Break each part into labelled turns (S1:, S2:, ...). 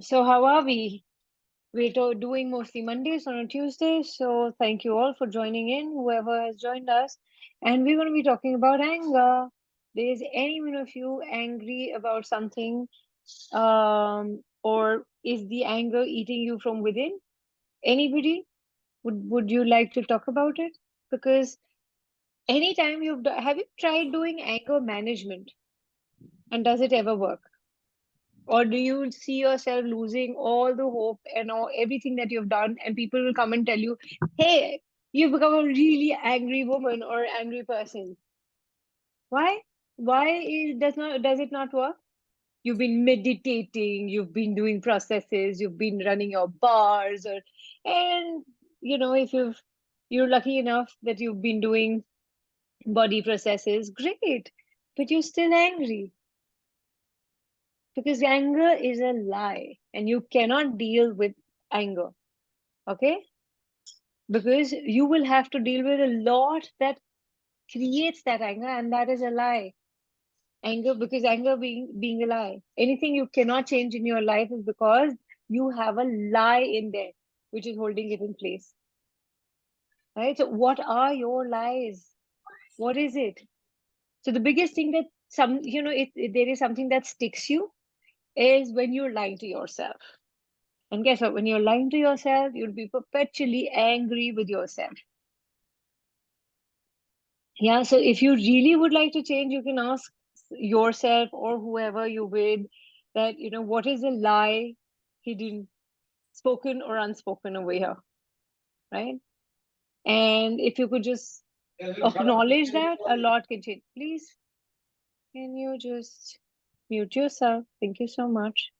S1: So how are we? We're doing mostly Mondays on a Tuesday. So thank you all for joining in, whoever has joined us. And we're going to be talking about anger. Is any one of you angry about something? Or is the anger eating you from within? Anybody? Would you like to talk about it? Because anytime have you tried doing anger management, and does it ever work? Or do you see yourself losing all the hope and all everything that you've done, and people will come and tell you, hey, you've become a really angry woman or angry person? Why? Does it not work? You've been meditating, you've been doing processes, you've been running your bars, or and if you're lucky enough that you've been doing body processes, great, but you're still angry because anger is a lie and you cannot deal with anger. Okay, because you will have to deal with a lot that creates that anger, and that is a lie. Anger, because anger being a lie, anything you cannot change in your life is because you have a lie in there which is holding it in place, right? So what are your lies? What is it? So the biggest thing that there is something that sticks you is when you're lying to yourself. And guess what? When you're lying to yourself, you'll be perpetually angry with yourself. Yeah, so if you really would like to change, you can ask yourself or whoever you with that, what is a lie hidden, spoken or unspoken over here, right? And if you could just acknowledge that, a lot can change. Please, can you just mute yourself? Thank you so much.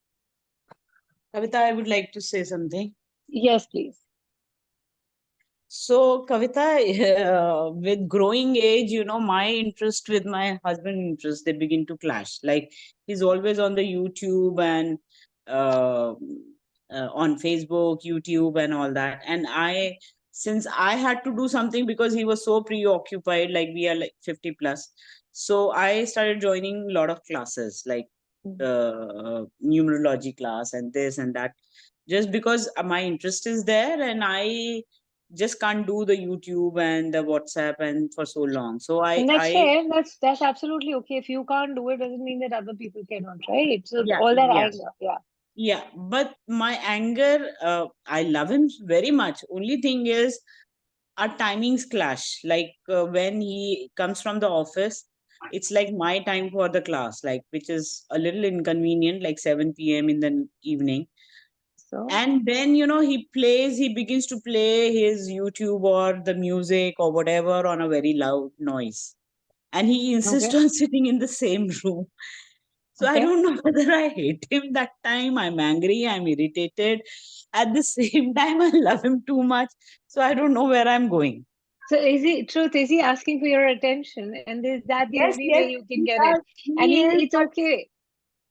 S2: Kavita, I would like to say something.
S1: Yes, please.
S2: So, Kavita, with growing age, my interest with my husband interest, they begin to clash. Like he's always on the YouTube and uh, on Facebook, YouTube, and all that. And since I had to do something because he was so preoccupied, like we are like 50 plus. So I started joining a lot of classes, like numerology class and this and that, just because my interest is there, and I just can't do the YouTube and the WhatsApp and for so long. So
S1: And that's fair. That's absolutely okay. If you can't do it, doesn't mean that other people cannot, right? So
S2: yeah,
S1: all that
S2: yeah,
S1: anger, yeah.
S2: yeah. But my anger, I love him very much. Only thing is our timings clash. Like when he comes from the office, it's like my time for the class, like which is a little inconvenient, like 7 p.m. in the evening.
S1: So
S2: And then he begins to play his YouTube or the music or whatever on a very loud noise, and he insists
S1: okay,
S2: on sitting in the same room. So I
S1: okay.
S2: don't know whether I hate him that time, I'm angry, I'm irritated. At the same time, I love him too much. So I don't know where I'm going.
S1: So is he asking for your attention? And is that the
S2: Yes,
S1: only way
S2: yes,
S1: you can
S2: he
S1: get it?
S2: does.
S1: And
S2: He is,
S1: it's
S2: but
S1: okay.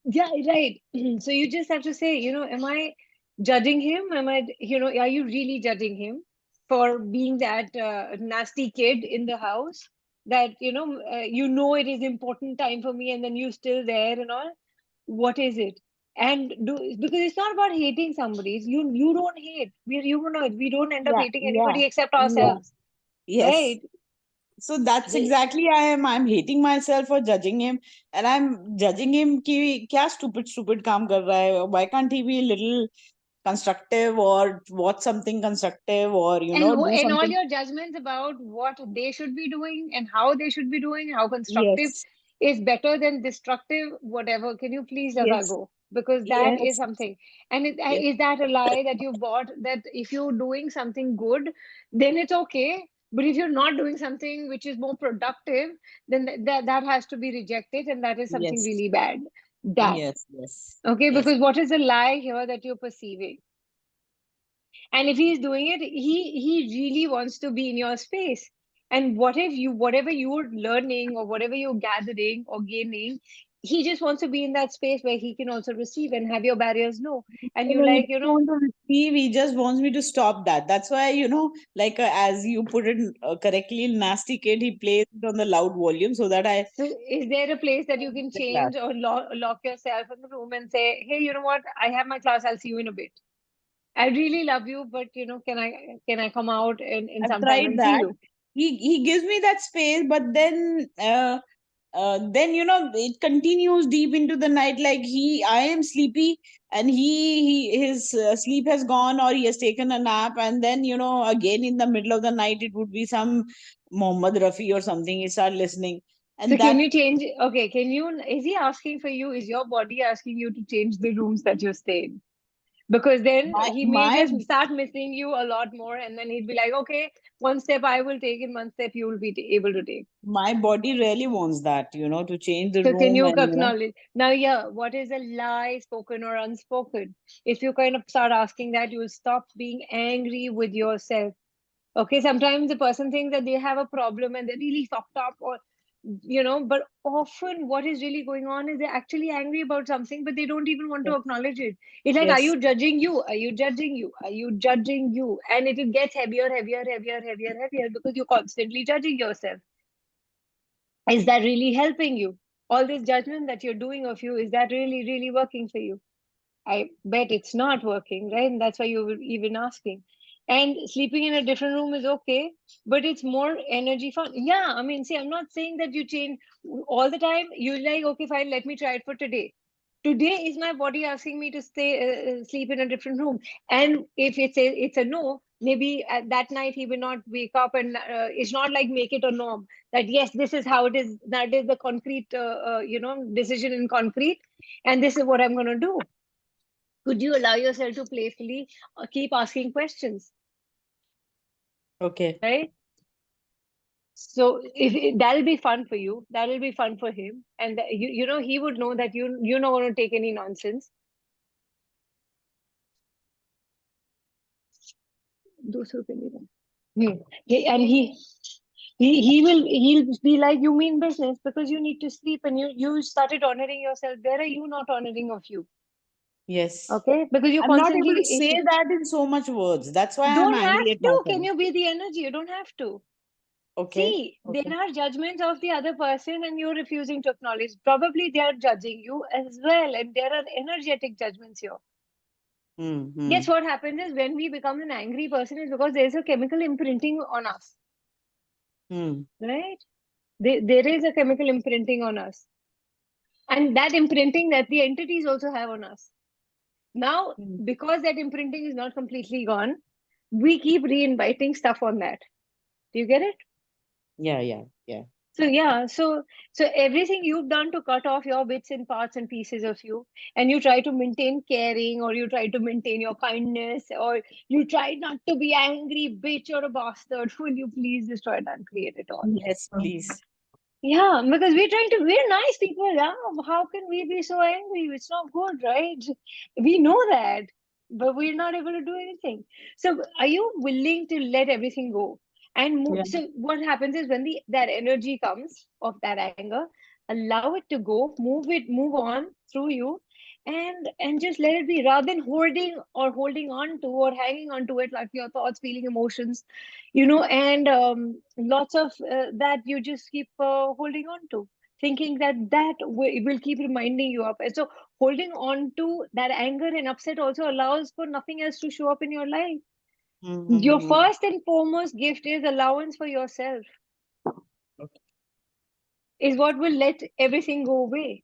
S1: Yeah, right. So you just have to say, am I judging him? Are you really judging him for being that nasty kid in the house that, it is important time for me and then you still there and all? What is it? And because it's not about hating somebody. You don't hate. We're humanoids. We don't end up
S2: yeah,
S1: hating
S2: yeah,
S1: anybody except
S2: yeah.
S1: ourselves,
S2: Yes.
S1: right?
S2: So that's exactly I'm hating myself for judging him, and I'm judging him कि क्या stupid काम कर रहा है. Why can't he be a little constructive or watch something constructive or do
S1: And all
S2: something?
S1: your judgments about what they should be doing and how they should be doing, how constructive
S2: Yes,
S1: is better than destructive, whatever. Can you please let that
S2: yes,
S1: go? Because that is
S2: yes,
S1: something. And
S2: yes,
S1: is that a lie that you bought, that if you're doing something good, then it's okay. But if you're not doing something which is more productive, then that has to be rejected, and that is something
S2: yes,
S1: really bad. That,
S2: yes, yes,
S1: okay,
S2: yes,
S1: because what is the lie here that you're perceiving? And if he's doing it, he really wants to be in your space. And what if whatever you're learning or whatever you're gathering or gaining, he just wants to be in that space where he can also receive and have your barriers low. And
S2: No,
S1: you
S2: no, he
S1: like,
S2: doesn't want to receive. He just wants me to stop that. That's why, like as you put it correctly, nasty kid, he plays it on the loud volume so that I
S1: so is there a place that you can
S2: the class.
S1: change or lock yourself in the room and say, hey, you know what? I have my class. I'll see you in a bit. I really love you, but can I come out in
S2: I've
S1: some time
S2: tried
S1: and see
S2: that.
S1: you?
S2: He gives me that space, but then it continues deep into the night. Like I am sleepy, and his sleep has gone, or he has taken a nap, and then again in the middle of the night it would be some Mohammed Rafi or something. He start listening,
S1: So
S2: and
S1: can
S2: that
S1: you change? Okay, is he asking for you? Is your body asking you to change the rooms that you stay in? Because then he may
S2: my
S1: just start missing you a lot more, and then he'd be like, okay, one step I will take, and one step you will be able to take.
S2: my body really wants that, to change the
S1: So can
S2: room
S1: you
S2: and
S1: acknowledge now? Yeah, what is a lie, spoken or unspoken? If you kind of start asking that, you'll stop being angry with yourself. Okay, sometimes the person thinks that they have a problem and they're really fucked up, or but often what is really going on is they're actually angry about something, but they don't even want to
S2: yes,
S1: acknowledge it. It's like, are
S2: yes,
S1: you judging you? Are you judging you? Are you judging you? And it gets heavier, heavier, heavier, heavier, heavier because you're constantly judging yourself. Is that really helping you? All this judgment that you're doing of you, is that really, really working for you? I bet it's not working, right? And that's why you were even asking. And sleeping in a different room is okay, but it's more energy fun. Yeah, I mean, see, I'm not saying that you change all the time. You're like, okay, fine, let me try it for today. Today is my body asking me to stay sleep in a different room, and if it's a no, maybe at that night he will not wake up, and it's not like make it a norm that yes, this is how it is. That is the concrete, decision in concrete, and this is what I'm going to do. Could you allow yourself to playfully keep asking questions,
S2: okay.
S1: right? So if that'll be fun for you, that'll be fun for him, and he would know that you're not going to take any nonsense. And he'll be like, you mean business because you need to sleep, and you started honoring yourself. Where are you not honoring of you?
S2: Yes.
S1: Okay, because you're
S2: I'm not able
S1: constantly
S2: to say that in so much words. That's why I'm
S1: don't have
S2: angry at
S1: to. Can
S2: myself.
S1: you be the energy? You don't have to.
S2: Okay.
S1: See, there
S2: Okay.
S1: are judgments of the other person, and you're refusing to acknowledge. Probably they are judging you as well, and there are energetic judgments here.
S2: Hmm.
S1: Guess what happens is when we become an angry person is because there's a chemical imprinting on us,
S2: Hmm.
S1: right? There is a chemical imprinting on us, and that imprinting that the entities also have on us. Now,
S2: Hmm.
S1: because that imprinting is not completely gone, we keep re-inviting stuff on that. Do you get it?
S2: Yeah, yeah, yeah.
S1: So yeah, so everything you've done to cut off your bits and parts and pieces of you, and you try to maintain caring, or you try to maintain your kindness, or you try not to be angry, bitch, or a bastard. Will you please destroy it and create it all?
S2: Yes, please.
S1: Yeah, because we're nice people. Yeah, how can we be so angry? It's not good, right? We know that, but we're not able to do anything. So, are you willing to let everything go and move?
S2: Yeah.
S1: So, what happens is when that energy comes of that anger, allow it to go, move on through you, and just let it be, rather than holding on to or hanging on to it, like your thoughts, feeling, emotions, and lots of that you just keep holding on to, thinking that will keep reminding you of. And so holding on to that anger and upset also allows for nothing else to show up in your life. Your
S2: Mm-hmm.
S1: first and foremost gift is allowance for yourself,
S2: Okay.
S1: is what will let everything go away,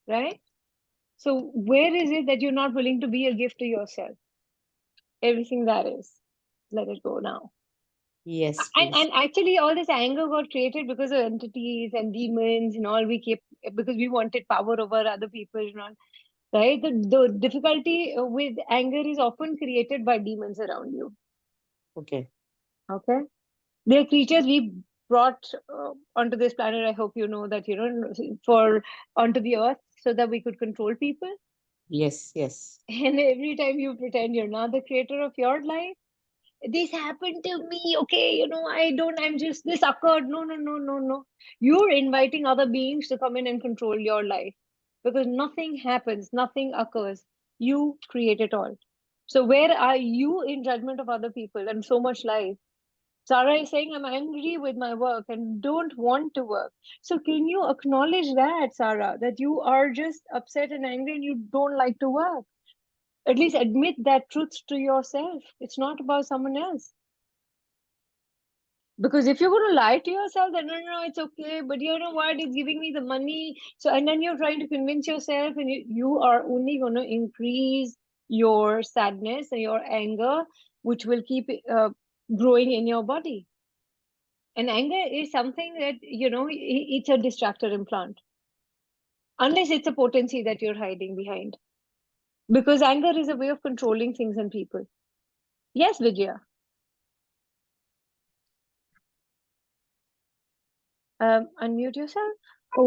S1: right? So where is it that you're not willing to be a gift to yourself? Everything that is, let it go now.
S2: Yes,
S1: And
S2: please.
S1: actually all this anger got created because of entities and demons and all. We keep, because we wanted power over other people, right? The difficulty with anger is often created by demons around you.
S2: Okay.
S1: Okay, they're creatures we brought onto this planet. I hope you know that, for onto the earth so that we could control people.
S2: Yes, yes.
S1: And every time you pretend you're not the creator of your life, this happened to me, okay, I'm just, this occurred. No, no, no, no, no. You're inviting other beings to come in and control your life. because nothing happens, nothing occurs. You create it all. So where are you in judgment of other people and so much life? Sarah is saying, I'm angry with my work and don't want to work. So, can you acknowledge that, Sarah, that you are just upset and angry and you don't like to work? At least admit that truth to yourself. It's not about someone else. Because if you're going to lie to yourself, then no, no, no, it's okay. But you know what? It's giving me the money. So, and then you're trying to convince yourself, and you are only going to increase your sadness and your anger, which will keep growing in your body. And anger is something that, it's a distractor implant, unless it's a potency that you're hiding behind. Because anger is a way of controlling things and people. Yes, Vijaya. Unmute yourself.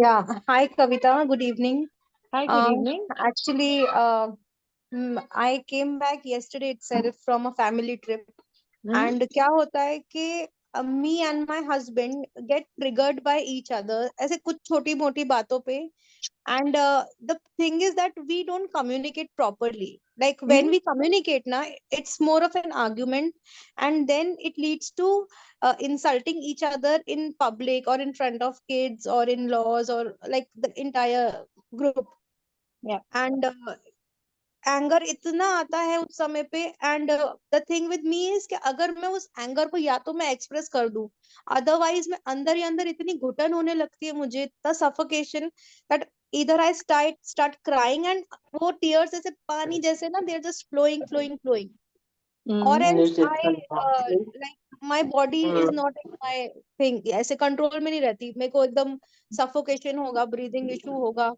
S3: Yeah. Hi, Kavita. Good evening.
S1: Hi, good
S3: Uh,
S1: evening.
S3: actually, I came back yesterday itself from a family trip,
S1: Mm-hmm.
S3: and क्या होता है कि me and my husband get triggered by each other ऐसे कुछ छोटी मोटी बातों पे, and the thing is that we don't communicate properly. Like when
S1: Mm-hmm.
S3: we communicate now, it's more of an argument, and then it leads to insulting each other in public or in front of kids or in laws or like the entire group.
S1: Yeah.
S3: And anger इतना आता है उस समय पे, and the thing with me is कि अगर मैं उस एंगर को या तो मैं एक्सप्रेस कर दूं, अदरवाइज मैं अंदर ही अंदर इतनी घुटन होने लगती है मुझे, इतना सफोकेशन, दैट इधर आई स्टार्ट क्राइंग, एंड वो टीयर्स ऐसे पानी जैसे ना, they are just flowing flowing flowing, और
S1: Mm-hmm.
S3: Else I like my body is not in my thing, ऐसे कंट्रोल में नहीं रहती, मेरे को एकदम सफोकेशन होगा, ब्रीदिंग इशू होगा,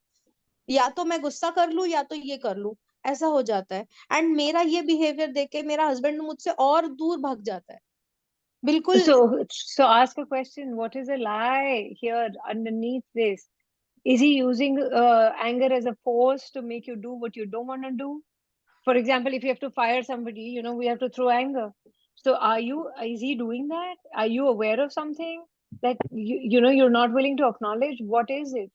S3: या तो मैं गुस्सा कर लूं या तो ये कर लूं, ऐसा हो जाता है। एंड मेरा ये बिहेवियर देख के मेरा हस्बैंड मुझसे और दूर भाग जाता है, बिल्कुल।
S1: So ask a question. What is a lie here underneath this? Is he using anger as a force to make you do what you don't want to do? For example, if you have to fire somebody, we have to throw anger. So is he doing that? Are you aware of something that you're not willing to acknowledge? What is it?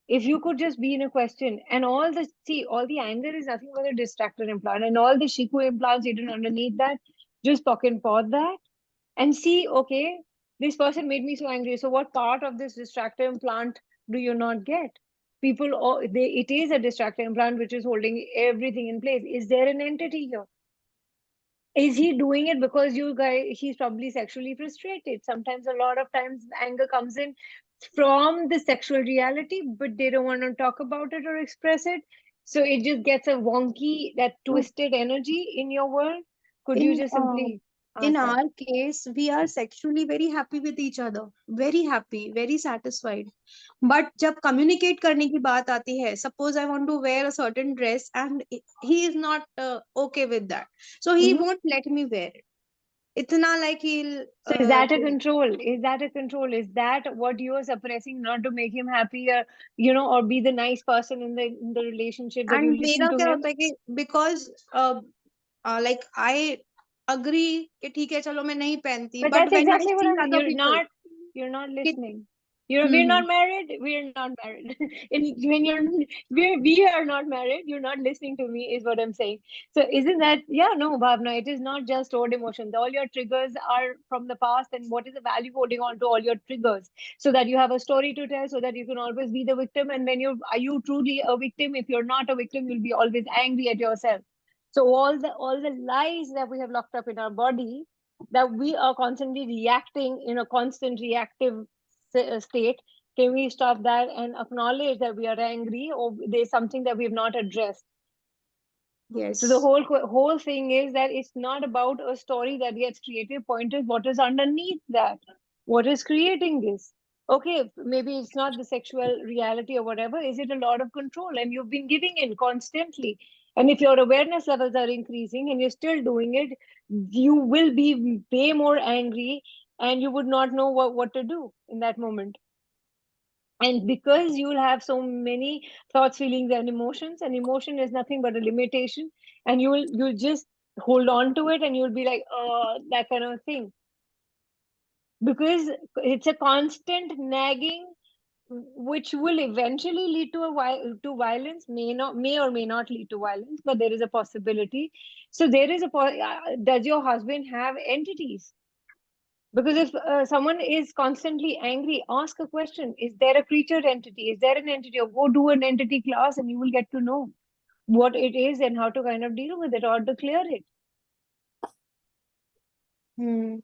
S1: If you could just be in a question and all the anger is nothing but a distractor implant and all the Shiku implants hidden underneath that, just poke and pod that and see, okay, this person made me so angry. So what part of this distractor implant do you not get? It is a distractor implant which is holding everything in place. Is there an entity here? Is he doing it because he's probably sexually frustrated? Sometimes, a lot of times, anger comes in from the sexual reality, but they don't want to talk about it or express it. So it just gets a wonky, that twisted energy in your world. Could you
S3: in
S1: just
S3: uh,
S1: simply
S3: in
S1: ask that?
S3: our case we are sexually very happy with each other, very happy, very satisfied, but जब communicate करने की बात आती है, suppose I want to wear a certain dress and he is not okay with that, so he
S1: Mhm.
S3: won't let me wear it, इतना like he'll
S1: So is that a control? Is that a control? Is that what you are suppressing not to make him happy, or be the nice person in the relationship, that you
S3: and
S1: listen
S3: मेरा
S1: to
S3: क्या
S1: him?
S3: होता है कि because like I agree कि ठीक है चलो मैं नहीं पहनती,
S1: But
S3: but
S1: that's
S3: when I
S1: exactly what
S3: see
S1: I'm.
S3: Other people
S1: You're not
S3: कि
S1: listening. We're
S3: hmm
S1: not married. We're not married. When we are not married, you're not listening to me, is what I'm saying. So isn't that, yeah, no, Bhavna, it is not just stored emotions. All your triggers are from the past, and what is the value holding on to all your triggers? So that you have a story to tell, so that you can always be the victim. And when are you truly a victim? If you're not a victim, you'll be always angry at yourself. So all the lies that we have locked up in our body, that we are constantly reacting in a constant reactive state, can we stop that and acknowledge that we are angry or there's something that we have not addressed? So the
S3: yes,
S1: whole thing is that it's not about a story that gets created. Point is, what is underneath that? What is creating this? Okay, maybe it's not the sexual reality or whatever. Is it a lot of control? And you've been giving in constantly. And if your awareness levels are increasing and you're still doing it, you will be way more angry and you would not know what to do in that moment. And because you'll have so many thoughts, feelings, and emotions, and emotion is nothing but a limitation, and you'll just hold on to it, and you'll be like, that kind of thing, because it's a constant nagging which will eventually lead to to violence, may or may not lead to violence, but there is a possibility. So there is does your husband have entities? Because if someone is constantly angry, ask a question: is there a creature entity? Is there an entity? Or go do an entity class, and you will get to know what it is and how to kind of deal with it or to clear it.
S3: Hmm.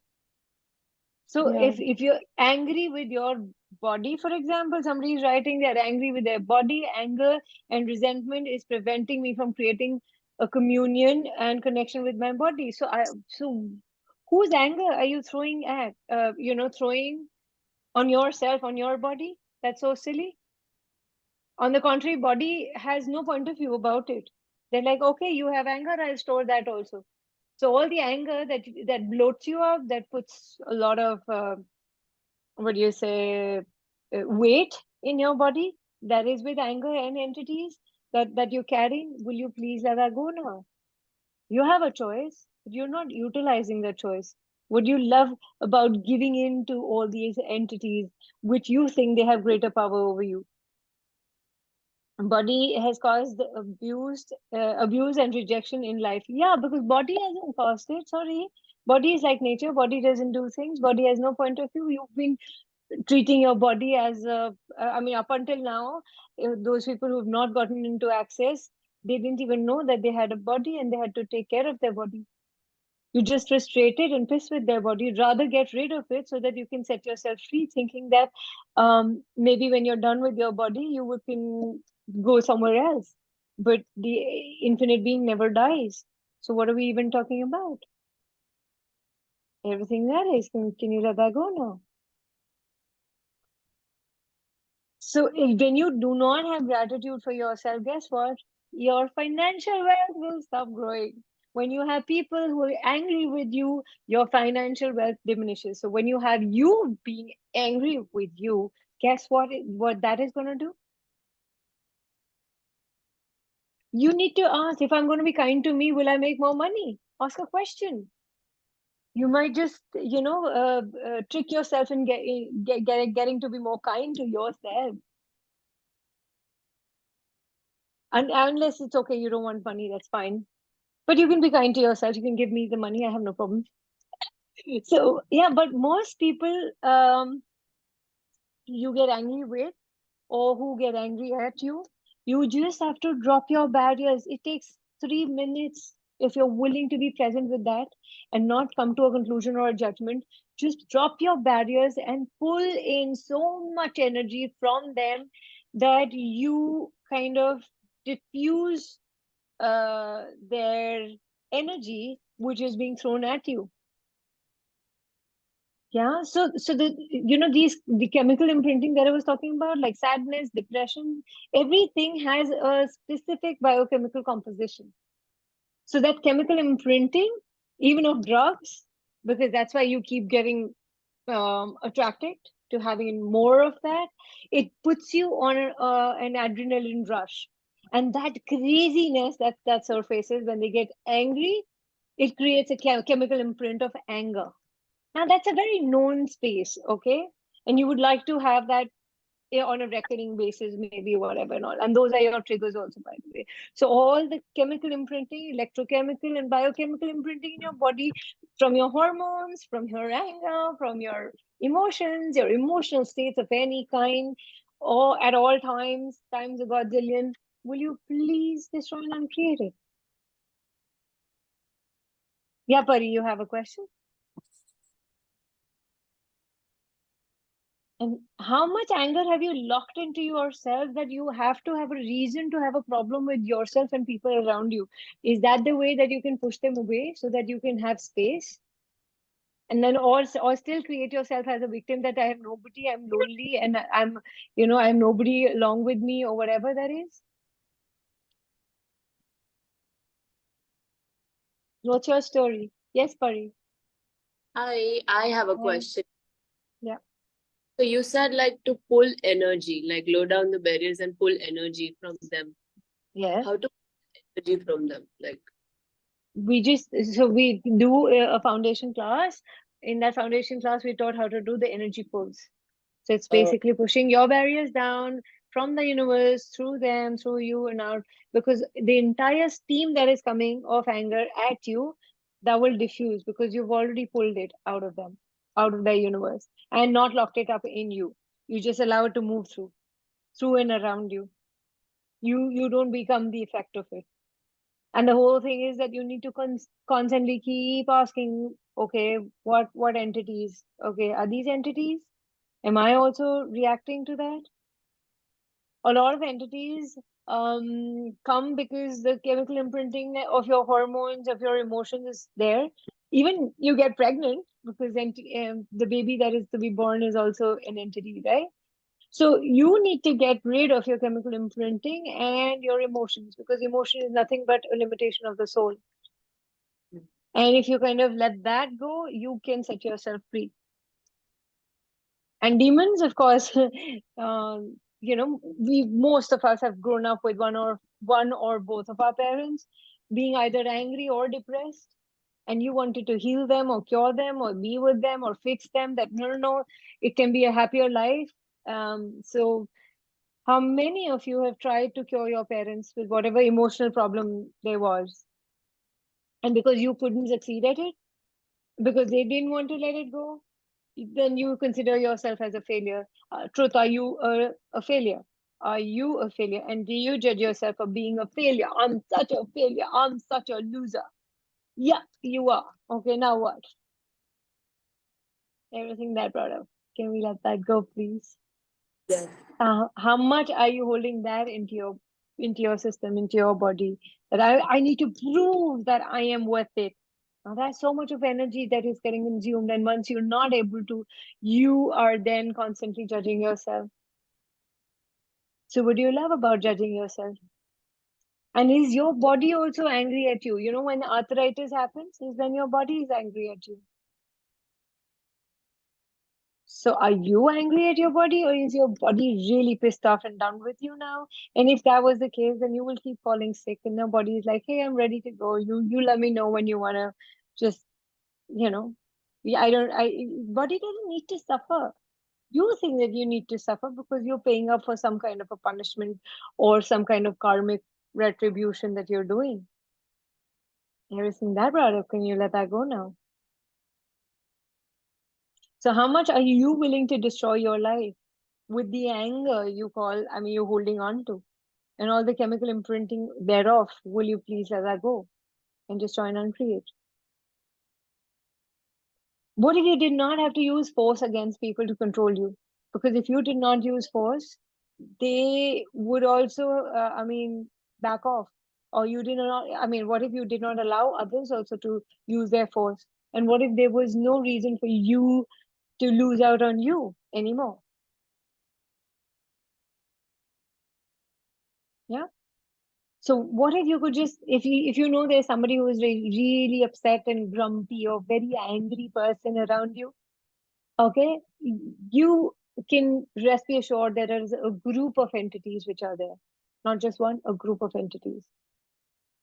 S1: So
S3: Yeah.
S1: if you're angry with your body, for example, somebody is writing they're angry with their body, anger and resentment is preventing me from creating a communion and connection with my body. So whose anger are you throwing at? Throwing on yourself, on your body? That's so silly. On the contrary, body has no point of view about it. They're like, okay, you have anger, I'll store that also. So all the anger that bloats you up, that puts a lot of what do you say, weight in your body, that is with anger and entities that you're carrying. Will you please let that go now? You have a choice, but you're not utilizing the choice. What you love about giving in to all these entities, which you think they have greater power over you? Body has caused abuse and rejection in life. Yeah, because body hasn't caused it. Sorry, body is like nature. Body doesn't do things. Body has no point of view. You've been treating your body as I mean, up until now, those people who've not gotten into access, they didn't even know that they had a body and they had to take care of their body. You just frustrated and pissed with their body. You'd rather get rid of it so that you can set yourself free, thinking that maybe when you're done with your body, can go somewhere else. But the infinite being never dies. So what are we even talking about? Everything that is, can you let that go now? So when you do not have gratitude for yourself, guess what? Your financial wealth will stop growing. When you have people who are angry with you, your financial wealth diminishes. So when you have you being angry with you, guess what that is going to do? You need to ask, if I'm going to be kind to me, will I make more money? Ask a question. You might just, trick yourself in getting to be more kind to yourself. And unless it's okay, you don't want money, that's fine. But you can be kind to yourself. You can give me the money. I have no problem. So yeah, but most people you get angry with or who get angry at you, you just have to drop your barriers. It takes 3 minutes if you're willing to be present with that and not come to a conclusion or a judgment. Just drop your barriers and pull in so much energy from them that you kind of diffuse their energy which is being thrown at you. Yeah, so the chemical imprinting that I was talking about, like sadness, depression, everything has a specific biochemical composition. So that chemical imprinting, even of drugs, because that's why you keep getting attracted to having more of that, it puts you on an adrenaline rush. And that craziness that surfaces when they get angry, it creates a chemical imprint of anger. Now that's a very known space, okay? And you would like to have that on a recurring basis, maybe whatever and all. And those are your triggers also, by the way. So all the chemical imprinting, electrochemical and biochemical imprinting in your body, from your hormones, from your anger, from your emotions, your emotional states of any kind, or at all times a godzillion, will you please destroy and uncreate it? Yeah, Pari, you have a question? And how much anger have you locked into yourself that you have to have a reason to have a problem with yourself and people around you? Is that the way that you can push them away so that you can have space? And then, or still create yourself as a victim that I have nobody, I'm lonely, and I'm nobody along with me, or whatever that is? What's your story? Yes, Pari.
S4: I have a
S1: Hi.
S4: question.
S1: Yeah.
S4: So you said like to pull energy, like low down the barriers and pull energy from them.
S1: Yes.
S4: How to pull energy from them? Like
S1: We do a foundation class. In that foundation class, we taught how to do the energy pulls. So it's basically pushing your barriers down from the universe, through them, through you, and out. Because the entire steam that is coming of anger at you, that will diffuse because you've already pulled it out of them, out of the universe, and not locked it up in you. You just allow it to move through and around you. You don't become the effect of it. And the whole thing is that you need to constantly keep asking, okay, what entities? Okay, are these entities? Am I also reacting to that? A lot of entities come because the chemical imprinting of your hormones, of your emotions is there. Even you get pregnant because the baby that is to be born is also an entity, right? So you need to get rid of your chemical imprinting and your emotions, because emotion is nothing but a limitation of the soul. And if you kind of let that go, you can set yourself free. And demons, of course, we most of us have grown up with one or both of our parents being either angry or depressed, and you wanted to heal them or cure them or be with them or fix them. That no, it can be a happier life. So how many of you have tried to cure your parents with whatever emotional problem there was, and because you couldn't succeed at it, because they didn't want to let it go, then you consider yourself as a failure. Truth, are you a failure? Are you a failure? And do you judge yourself for being a failure? I'm such a failure. I'm such a loser. Yeah, you are. Okay, now what? Everything that brought up. Can we let that go, please?
S4: Yeah.
S1: How much are you holding that into your system, into your body? That I need to prove that I am worth it. Now that's so much of energy that is getting consumed, and once you're not able to, you are then constantly judging yourself. So what do you love about judging yourself? And is your body also angry at you? You know, when arthritis happens, is when your body is angry at you. So are you angry at your body, or is your body really pissed off and done with you now? And if that was the case, then you will keep falling sick, and your body is like, hey, I'm ready to go. You let me know when you wanna just, you know, yeah, I body doesn't need to suffer. You think that you need to suffer because you're paying up for some kind of a punishment or some kind of karmic retribution that you're doing. Everything that brought up, can you let that go now? So how much are you willing to destroy your life with the anger you're holding on to, and all the chemical imprinting thereof? Will you please let that go and destroy and uncreate? What if you did not have to use force against people to control you? Because if you did not use force, they would also, back off. Or you did not, what if you did not allow others also to use their force? And what if there was no reason for you to lose out on you anymore? Yeah. So what if you could just, if you know there's somebody who is really upset and grumpy or very angry person around you, okay, you can rest be assured that there is a group of entities which are there, not just one, a group of entities.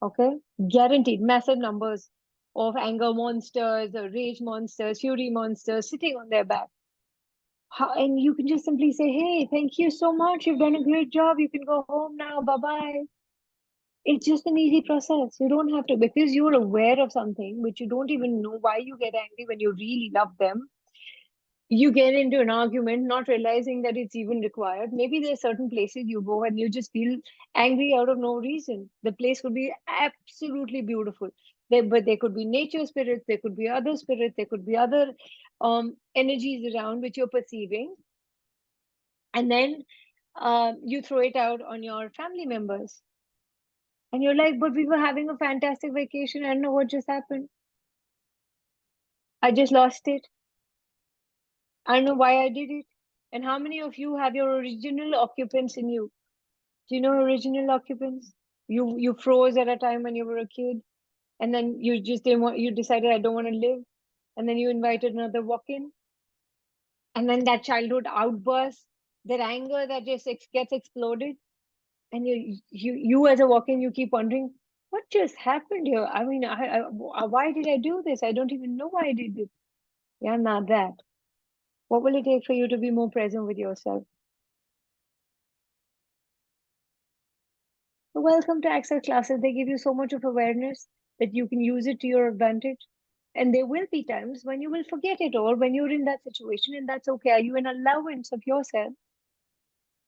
S1: Okay, guaranteed massive numbers of anger monsters, or rage monsters, fury monsters sitting on their back. And you can just simply say, hey, thank you so much, you've done a great job, you can go home now, bye bye. It's just an easy process. You don't have to, because you're aware of something which you don't even know why you get angry when you really love them. You get into an argument, not realizing that it's even required. Maybe there's certain places you go and you just feel angry out of no reason. The place could be absolutely beautiful. But there could be nature spirits, there could be other spirits, there could be other energies around which you're perceiving. And then you throw it out on your family members. And you're like, but we were having a fantastic vacation. I don't know what just happened. I just lost it. I don't know why I did it. And how many of you have your original occupants in you? Do you know original occupants? You froze at a time when you were a kid, and then you just didn't want. You decided I don't want to live, and then you invited another walk-in, and then that childhood outburst, that anger that just gets exploded, and you as a walk-in, you keep wondering what just happened here. Why did I do this? I don't even know why I did it. Yeah, not that. What will it take for you to be more present with yourself? So welcome to Access classes. They give you so much of awareness that you can use it to your advantage. And there will be times when you will forget it all when you're in that situation, and that's okay. Are you an allowance of yourself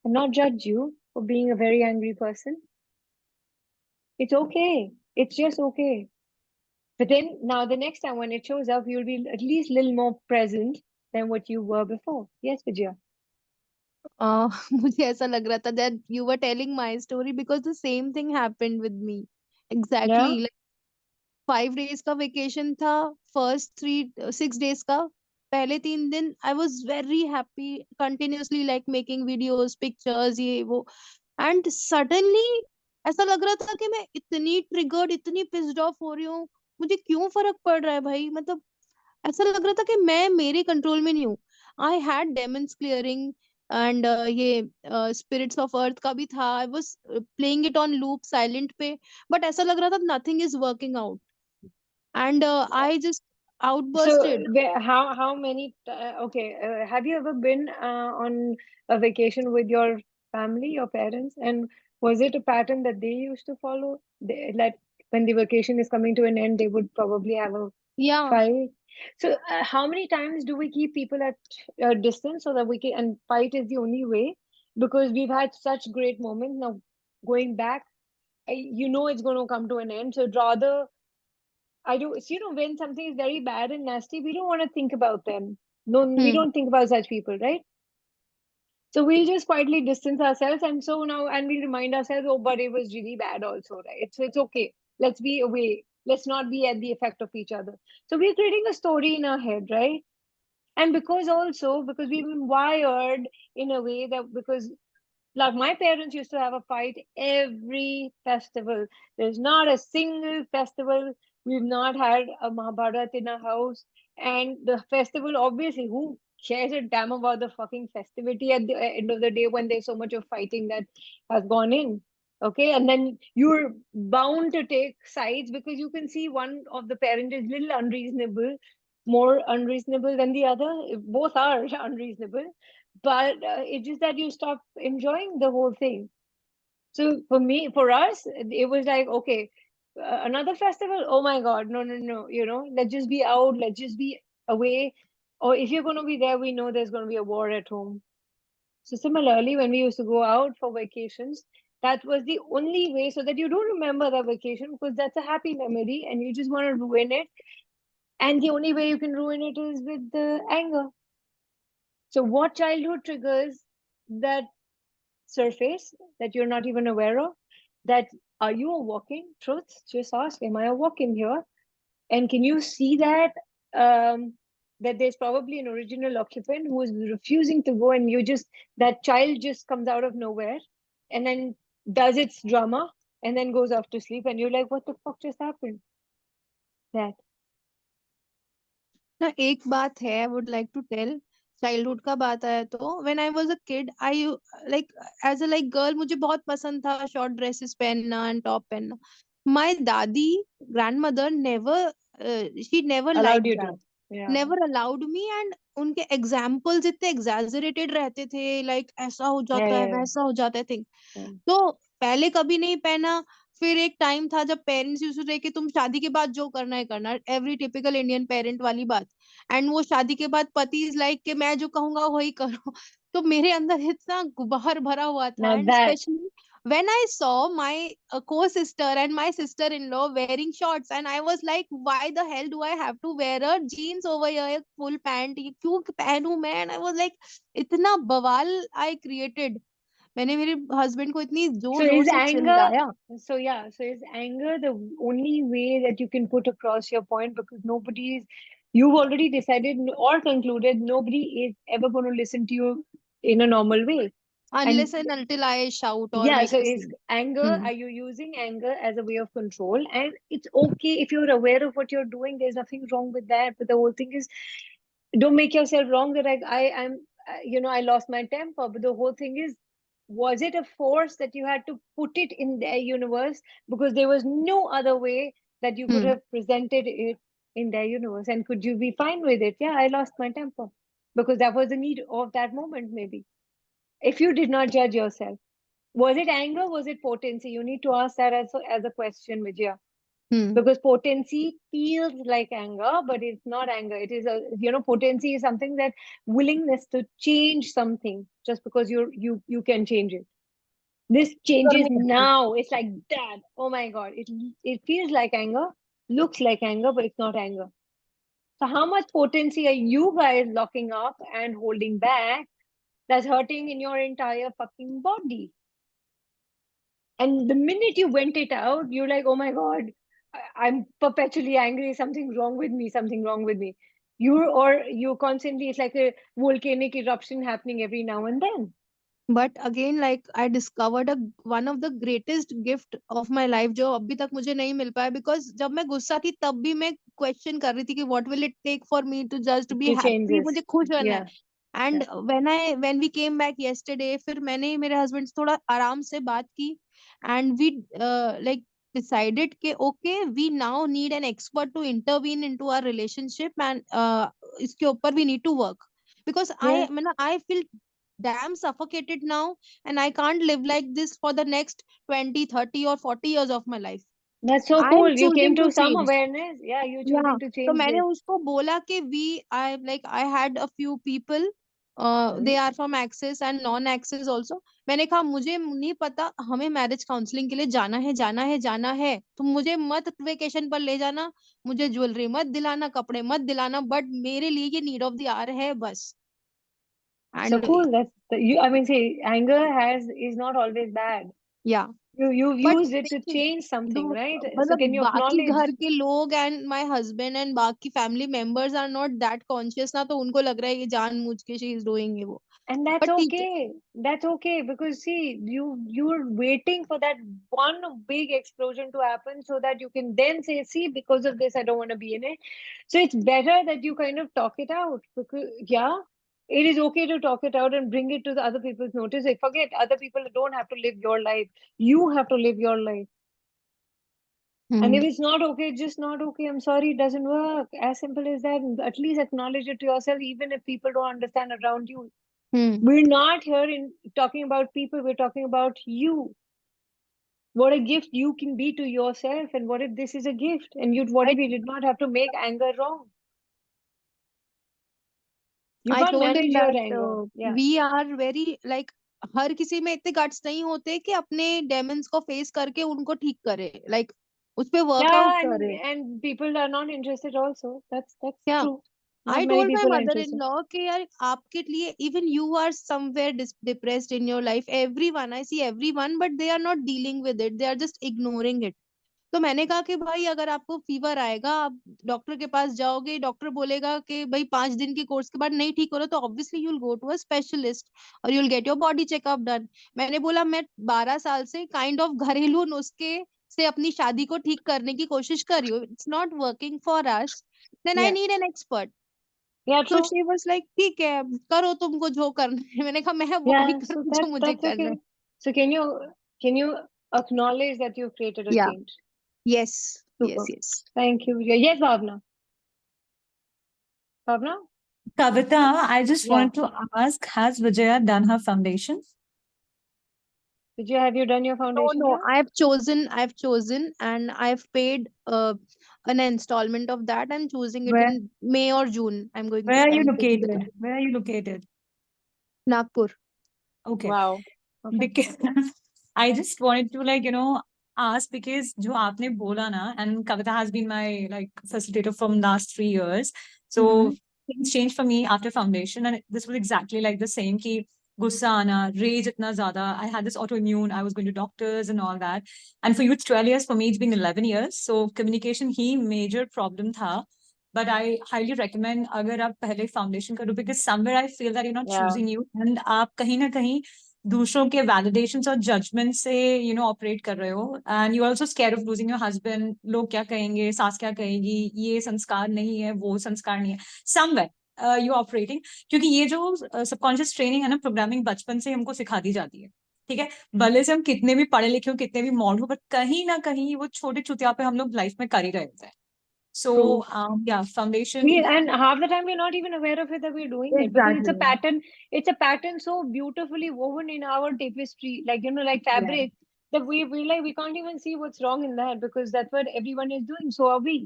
S1: and not judge you for being a very angry person? It's okay. It's just okay. But then now the next time when it shows up, you'll be at least a little more present than what you were before. Yes, Vijaya.
S3: मुझे ऐसा लग रहा था that you were telling my story because the same thing happened with me.
S1: Yeah.
S3: Exactly. Like 5 days का vacation था. First 6 days का. पहले 3 दिन I was very happy, continuously like making videos, pictures, ये वो. And suddenly ऐसा लग रहा था कि मैं इतनी triggered, इतनी pissed off हो रही हूँ. मुझे क्यों फर्क पड़ रहा है भाई? मतलब ऐसा लग रहा था कि मैं मेरे कंट्रोल में नहीं हूँ. I had Demons clearing and ये स्पिरिट्स ऑफ अर्थ का भी था. I was playing it on loop silent पे. बट ऐसा लग रहा था nothing is working out and I just
S1: So,
S3: आउटबर्स्टेड.
S1: how many? Okay, have you ever been on a vacation with your family, your parents, and was it a pattern that they used to follow? That when the vacation is coming to an end, they would probably have a
S3: या
S1: fight. So, how many times do we keep people at a distance so that we can? And fight is the only way because we've had such great moments. Now, going back, you know it's going to come to an end. So, rather I do. So, when something is very bad and nasty, we don't want to think about them. No, we
S3: hmm
S1: don't think about such people, right? So we'll just quietly distance ourselves, and so now, and we remind ourselves, oh, but it was really bad, also, right? So it's okay. Let's be away. Let's not be at the effect of each other. So we're creating a story in our head, right? And because we've been wired in a way that because like my parents used to have a fight every festival. There's not a single festival we've not had a Mahabharat in our house. And the festival, obviously, who cares a damn about the fucking festivity at the end of the day when there's so much of fighting that has gone in? Okay, and then you're bound to take sides because you can see one of the parent is little unreasonable, more unreasonable than the other. Both are unreasonable, but it's just that you stop enjoying the whole thing. So for us, it was like, okay, another festival. Oh my God, no, no, no. Let's just be out. Let's just be away. Or if you're going to be there, we know there's going to be a war at home. So similarly, when we used to go out for vacations, that was the only way so that you don't remember that vacation because that's a happy memory and you just want to ruin it. And the only way you can ruin it is with the anger. So what childhood triggers that surface that you're not even aware of? That are you a walking truth? Just ask, am I a walking here? And can you see that that there's probably an original occupant who is refusing to go, and you just that child just comes out of nowhere and then does its drama and then goes off to sleep, and you're like, what the fuck just happened? That
S3: ना एक बात है, I would like to tell. Childhood का बात आया तो when I was a kid I like as a like girl मुझे बहुत पसंद था शॉर्ट ड्रेसेस पहनना एंड टॉप पहनना. माय दादी grandmother never she never
S1: allowed
S3: like
S1: you
S3: that.
S1: to. Yeah.
S3: Never allowed me. And उनके एग्जाम्पल्स इतने exaggerated रहते थे लाइक ऐसा हो
S1: Yeah,
S3: जाता है
S1: yeah,
S3: वैसा हो जाता है थिंग.
S1: yeah.
S3: तो पहले कभी नहीं पहना. फिर एक टाइम था जब पेरेंट्स यूज्ड टू से कि तुम शादी के बाद जो करना है करना. एवरी टिपिकल इंडियन पेरेंट वाली बात. एंड वो शादी के बाद पति इज लाइक कि मैं जो कहूंगा वही करो. तो मेरे अंदर इतना गुबार भरा हुआ था.
S1: Now
S3: and
S1: that
S3: specially when I saw my co-sister and my sister-in-law wearing shorts, and I was like, why the hell do I have to wear a jeans over here, full pant? ये क्यों पहनूं मैं? And I was like, इतना बवाल I created. मैंने मेरे husband को इतनी
S1: so
S3: जोर जोर
S1: is
S3: से
S1: anger
S3: चिल्लाया.
S1: so is anger the only way that you can put across your point because you've already decided or concluded nobody is ever going to listen to you in a normal way. And
S3: Unless and until I shout or
S1: yeah,
S3: make
S1: so
S3: a
S1: is
S3: scene.
S1: anger,
S3: Hmm.
S1: are you using anger as a way of control? And it's okay if you're aware of what you're doing, there's nothing wrong with that. But the whole thing is don't make yourself wrong that I'm I lost my temper, but the whole thing is, was it a force that you had to put it in their universe because there was no other way that you could
S3: Hmm.
S1: have presented it in their universe? And could you be fine with it? Yeah, I lost my temper, because that was the need of that moment, maybe. If you did not judge yourself, was it anger? Was it potency? You need to ask that as a question, Vijaya. Because potency feels like anger, but it's not anger. It is potency is something that willingness to change something just because you can change it. This changes now. It's like that. Oh my God. It feels like anger, looks like anger, but it's not anger. So how much potency are you guys locking up and holding back that's hurting in your entire fucking body? And the minute you went it out, you're like, oh my God, I'm perpetually angry. Something's wrong with me. Something wrong with me. You constantly, it's like a volcanic eruption happening every now and then.
S3: But again, like I discovered one of the greatest gift of my life जो अभी तक मुझे नहीं मिल पाया, because जब मैं गुस्सा थी तब भी मैं question कर रही थी कि what will it take for me to just be
S1: To change
S3: happy,
S1: this.
S3: मुझे खुश रहना है.
S1: Yeah.
S3: And when we came back yesterday, फिर मैंने मेरे husband से थोड़ा आराम से बात की, and we like decided कि okay, we now need an expert to intervene into our relationship, and इसके ऊपर we need to work, because
S1: Yeah.
S3: I feel damn suffocated now, and I can't live like this for the next 20, 30 or 40 years of my life.
S1: That's so
S3: I am
S1: cool. You came
S3: choosing
S1: to
S3: to
S1: some
S3: change.
S1: awareness. Yeah, you're
S3: Yeah.
S1: choosing to
S3: तो
S1: change
S3: मैंने
S1: this.
S3: उसको बोला कि I had a few people, they are from Axis and non Axis also. मैंने कहा मुझे नहीं पता, हमें मैरिज काउंसलिंग के लिए जाना है, तो मुझे मत वेकेशन पर ले जाना, मुझे ज्वेलरी मत दिलाना, कपड़े मत दिलाना, बट मेरे लिए ये नीड ऑफ द आवर है बस.
S1: So
S3: And
S1: cool. I mean, see, anger is not always bad.
S3: yeah.
S1: You've
S3: but
S1: used it to change something, right? So
S3: मतलब
S1: can you
S3: बाकी
S1: acknowledge?
S3: घर के लोग एंड माय हस्बैंड एंड बाकी family members are not that conscious ना, तो उनको लग रहा है ये जानबूझ के शी इज डूइंग वो.
S1: And that's
S3: बट ठीक है.
S1: okay. That's okay, because see, you're waiting for that one big explosion to happen so that you can then say, see, because of this, I don't want to be in it. So it's better that you kind of talk it out, because yeah, it is okay to talk it out and bring it to the other people's notice. Like, forget other people don't have to live your life. You have to live your life. And if it's not okay, just not okay. I'm sorry, it doesn't work. As simple as that. At least acknowledge it to yourself, even if people don't understand around you. We're not here in talking about people, we're talking about you. What a gift you can be to yourself, and what if this is a gift? And what
S3: I
S1: if you did not have to make anger wrong? You
S3: I
S1: can't
S3: told him
S1: manage your
S3: that
S1: anger. Yeah.
S3: we are very like हर किसी में इतने guts नहीं होते कि अपने Demons को face करके उनको ठीक करे, like उस पे वर्कआउट
S1: Yeah,
S3: करे.
S1: and people are not interested also. That's
S3: Yeah.
S1: true. Not
S3: I
S1: many
S3: told my
S1: people are interested.
S3: mother-in-law कि यार आपके लिए, even you are somewhere depressed in your life, everyone, I see everyone, but they are not dealing with it, they are just ignoring it. तो मैंने कहा कि भाई अगर आपको फीवर आएगा, आप डॉक्टर के पास जाओगे, डॉक्टर बोलेगा कि भाई 5 दिन के कोर्स के बाद नहीं ठीक हो रहा, तो obviously you will go to a specialist और you will get your body checkup done. मैंने बोला मैं 12 साल से काइंड ऑफ घरेलू नुस्खे से अपनी शादी को ठीक करने की कोशिश कर रही हूँ, it's not working for us, then I
S1: Yeah.
S3: Need an expert.
S1: Yeah,
S3: तो
S1: true.
S3: शी वाज लाइक ठीक है, करो तुमको जो करना है. मैंने कहा मैं वही
S1: Yeah, so
S3: करूँ जो मुझे
S1: that's
S3: करना
S1: okay.
S3: है.
S1: So can you acknowledge that you've created a
S3: Yeah.
S1: change?
S3: Yes.
S1: Super.
S3: Yes.
S1: Thank you. Yes, Bhavna. Bhavna?
S2: Kavita, I just
S1: Yeah.
S2: wanted to ask, has Vijaya done her foundation?
S1: Have you done your foundation
S3: No,
S1: yet?
S3: I've chosen, and I've paid an installment of that. I'm choosing it
S2: Where
S3: in May or June.
S2: where are you
S3: I'm taking the class.
S2: located? Where are you located?
S3: Nagpur.
S2: Okay.
S1: Wow. Okay.
S2: Because I just wanted to ask, because जो आपने बोला ना, and Kavita has been my like facilitator from last 3 years. So things changed for me after foundation, and this was exactly like the same कि गुस्सा आना, rage इतना ज़्यादा. I had this autoimmune. I was going to doctors and all that. And for you, it's 12 years. For me, it's been 11 years. So communication he major problem था. But I highly recommend अगर आप पहले foundation करो, because somewhere I feel that you're not
S1: Yeah.
S2: choosing you, and आप कहीं ना कहीं दूसरों के वैलिडेशंस और जजमेंट से ऑपरेट कर रहे हो, and you also square of losing your husband. लोग क्या कहेंगे, सास क्या कहेगी, ये संस्कार नहीं है, वो संस्कार नहीं है, समवेयर यू ऑपरेटिंग. क्योंकि ये जो सबकॉन्शियस ट्रेनिंग है ना, प्रोग्रामिंग बचपन से हमको सिखा दी जाती है. ठीक है, भले से हम कितने भी पढ़े लिखे हो, कितने भी मॉडर्न हो, बट कहीं ना कहीं वो छोटे चुतिया पे हम लोग लाइफ में कर ही रहे होते हैं.
S5: So
S1: True.
S5: yeah, foundation.
S1: And half the time we're not even aware of it that we're doing it, because it's a
S5: Exactly.
S1: pattern. It's a pattern so beautifully woven in our tapestry, like, like
S5: Yeah.
S1: fabric, that we like, we can't even see what's wrong in that, because that's what everyone is doing. So are we.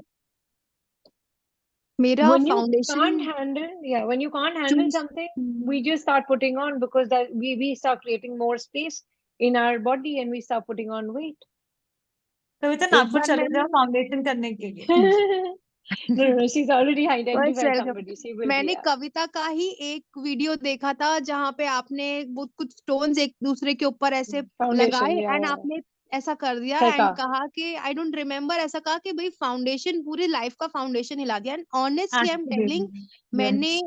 S3: मेरा
S1: When you
S3: foundation
S1: can't handle, when you can't handle
S3: choose
S1: something, we just start putting on, because that we start creating more space in our body, and we start putting on weight.
S5: कविता
S1: एक
S5: नागपुर
S1: बार
S5: चले
S1: मैंने
S5: जाओ foundation करने के लिए.
S1: no, she's already
S3: बस
S1: identified
S3: welcome.
S1: somebody. She will be.
S3: मैंने कविता का ही एक वीडियो देखा था जहाँ पे आपने वो कुछ स्टोन्स एक दूसरे के ऊपर ऐसे लगाए
S1: Foundation,
S3: एंड आपने ऐसा कर दिया
S1: Sarka.
S3: एंड कहा कि आई डोंट रिमेम्बर, ऐसा कहा कि भाई फाउंडेशन पूरी लाइफ का फाउंडेशन हिला दिया. And honestly I am telling, मैंने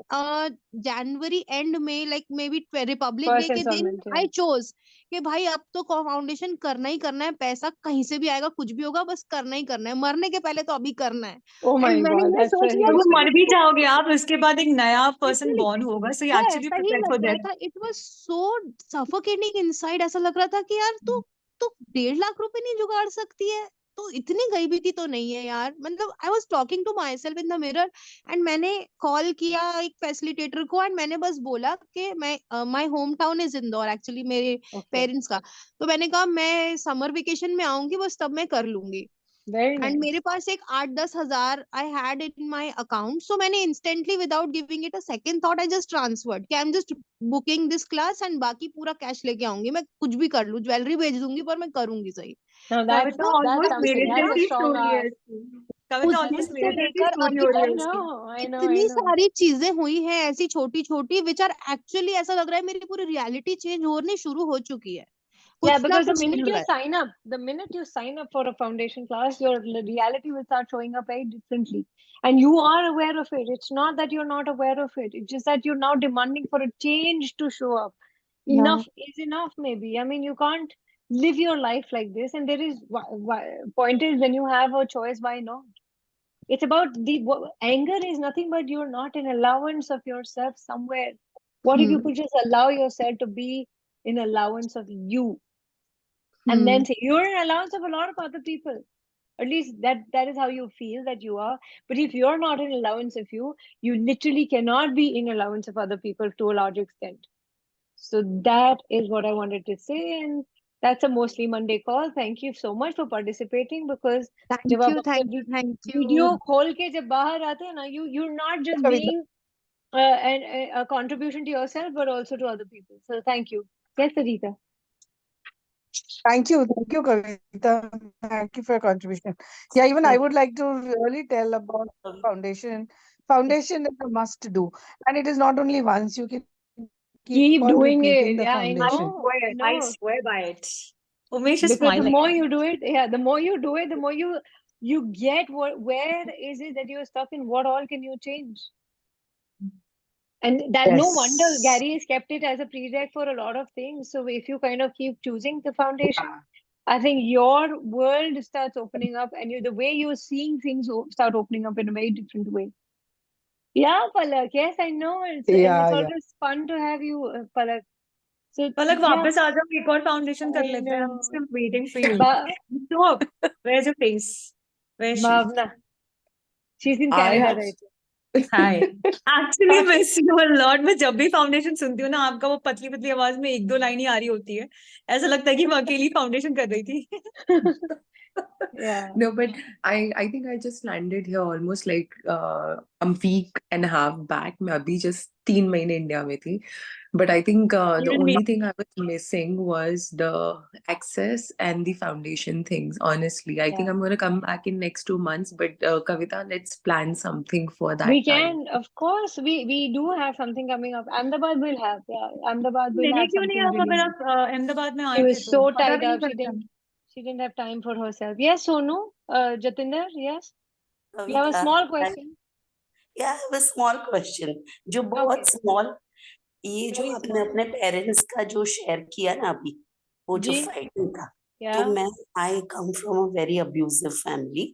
S3: जनवरी एंड में like may be Republic day
S1: First
S3: के दिन
S1: installment, yeah.
S3: आई चोज कि भाई अब तो फाउंडेशन करना ही करना है, पैसा कहीं से भी आएगा कुछ भी होगा, बस करना ही करना है, मरने के पहले तो अभी करना है.
S1: Oh my
S3: एंड मैंने
S1: God,
S3: ये
S1: that's
S3: सोच
S1: a
S3: लिया
S5: तो
S1: huge
S5: वो
S3: कि
S5: मर
S1: thing.
S5: भी जाओगे आप, उसके बाद एक नया पर्सन
S3: Literally,
S5: बॉर्न होगा, सो
S3: मुझे
S5: एक्चुअली
S3: ऐसा ही
S5: प्रिपेयर फॉर
S3: लग रहा
S5: दैट.
S3: था. It was so suffocating inside. ऐसा लग रहा था कि यार तू 1.5 लाख रुपए नहीं जुगाड़ सकती है, तो इतनी गई भी थी तो नहीं है यार. मतलब I was talking to myself in the mirror and मैंने कॉल किया एक फैसिलिटेटर को एंड मैंने बस बोला कि मैं my home town is Indore actually, मेरे
S1: Okay,
S3: पेरेंट्स का. तो मैंने कहा मैं समर वेकेशन में आऊंगी, बस तब मैं कर लूंगी.
S1: very
S3: and
S1: nice.
S3: मेरे पास एक 8-10 हजार I had in my account. So मैंने instantly without giving it a second thought I just transferred कि I am just booking this class and बाकी पूरा कैश लेके आऊंगी. मैं कुछ भी कर लूं, ज्वेलरी भेज दूंगी, पर मैं करूंगी सही.
S1: Now that's
S5: कविता
S3: तो
S1: that's
S5: ऑलमोस्ट मेरे
S1: something. That's a
S5: जैसी
S1: strong
S5: स्टोरी है
S1: ask.
S5: इसकी. कविता
S3: उस
S1: That
S3: दिन
S1: is
S5: ऑलमोस्ट
S3: से
S5: मेरे
S1: strong.
S5: जैसी
S3: लेकर
S5: स्टोरी
S3: अभी
S5: हो रही
S1: I
S5: है
S3: तक
S5: इसकी.
S1: know, I know, I
S3: इतनी
S1: know.
S3: सारी चीजें हुई हैं ऐसी छोटी छोटी विच आर एक्चुअली, ऐसा लग रहा है मेरी पूरी रियलिटी चेंज होनी शुरू हो चुकी है.
S1: Yeah,
S3: कुछ ना
S1: because the
S3: कुछ
S1: minute
S3: मिल
S1: you
S3: रहा है.
S1: sign up, the minute you sign up for a foundation class, your reality will start showing up very differently. And you are aware of it. It's not that you're not aware of it. It's just that you're now demanding for a change to show up.
S3: Yeah.
S1: Enough is enough, maybe. I mean, you can't live your life like this. And there is, point is, when you have a choice, why not? It's about anger is nothing but you're not in allowance of yourself somewhere. What if you
S3: Hmm.
S1: could just allow yourself to be in allowance of you? And
S3: Hmm.
S1: then say you're an allowance of a lot of other people. At least that is how you feel that you are. But if you're not an allowance of you, you literally cannot be in allowance of other people to a large extent. So that is what I wanted to say. And that's a mostly Monday call. Thank you so much for participating, because जब
S3: Thank
S1: आप
S3: you,
S1: अपने
S3: thank you, thank
S1: video
S3: you.
S1: खोल के जब बाहर आते हैं ना, you're not just
S3: Kavita.
S1: being a contribution to yourself but also to other people. So thank you. Yes, Sarita.
S6: Thank you, Kavita. Thank you for your contribution. Yeah, even I would like to really tell about foundation. Foundation is a must do, and it is not only once. You can keep
S1: Keep
S6: on
S1: doing
S6: repeating
S1: it.
S6: the
S1: Yeah, I
S6: foundation.
S1: know. I
S5: I
S1: know.
S5: swear by it. Umesh is
S1: Because the
S5: smiling.
S1: more you do it, the more you do it, the more you get where is it that you're stuck in, what all can you change? And that no wonder
S6: Yes.
S1: Gary has kept it as a prereq for a lot of things. So if you kind of keep choosing the foundation, I think your world starts opening up, and the way you're seeing things start opening up in a very different way. Yeah, Palak. Yes, I know. And it's
S6: Yeah, yeah.
S1: always fun to have you, Palak. So
S5: Palak
S1: yeah,
S5: वापस आ जाओ, एक और foundation कर
S1: I
S5: लेते हैं. I'm
S1: know.
S5: still waiting for you.
S1: Ba-
S5: Stop. Where's your face? Where is she?
S1: Bhavna. She's in
S7: I
S1: Canada
S7: have
S1: right now.
S5: Hi. Actually miss you a lot. मैं जब भी फाउंडेशन सुनती हूँ ना, आपका वो पतली पतली आवाज में एक दो लाइन ही आ रही होती है. ऐसा लगता है कि मैं अकेली फाउंडेशन कर रही थी.
S1: Yeah.
S7: no, but I think I just landed here almost like a week and a half back. मैं अभी just 3 महीने इंडिया में थी. But I think the
S5: Even me.
S7: only thing I was missing was the access and the foundation things. Honestly, I think
S1: Yeah.
S7: I'm going to come back in next 2 months. But Kavita, let's plan something for that
S1: We
S7: time.
S1: can, of course, we do have something coming up. Ahmedabad will have, yeah. Ahmedabad will
S5: मिले
S1: have
S5: क्यों नहीं
S1: something
S5: आप,
S1: really
S5: अगर
S1: nice.
S5: आप अहमदाबाद में
S1: She
S5: आए थे
S1: was
S5: तो
S1: so
S5: पता
S1: tied
S5: भी नहीं
S1: up.
S5: करता.
S1: She didn't have time for herself. Yes, Sonu, Jatinder, yes. You have a
S8: Kavita,
S1: small question.
S8: या हैव अ स्मॉल क्वेश्चन जो
S1: Okay,
S8: बहुत स्मॉल, ये जो
S1: very
S8: आपने
S1: small.
S8: अपने पेरेंट्स का जो शेयर किया ना अभी, वो जो
S1: जी,
S8: फाइटिंग का, तो
S1: yeah.
S8: मैं I come from a very abusive family.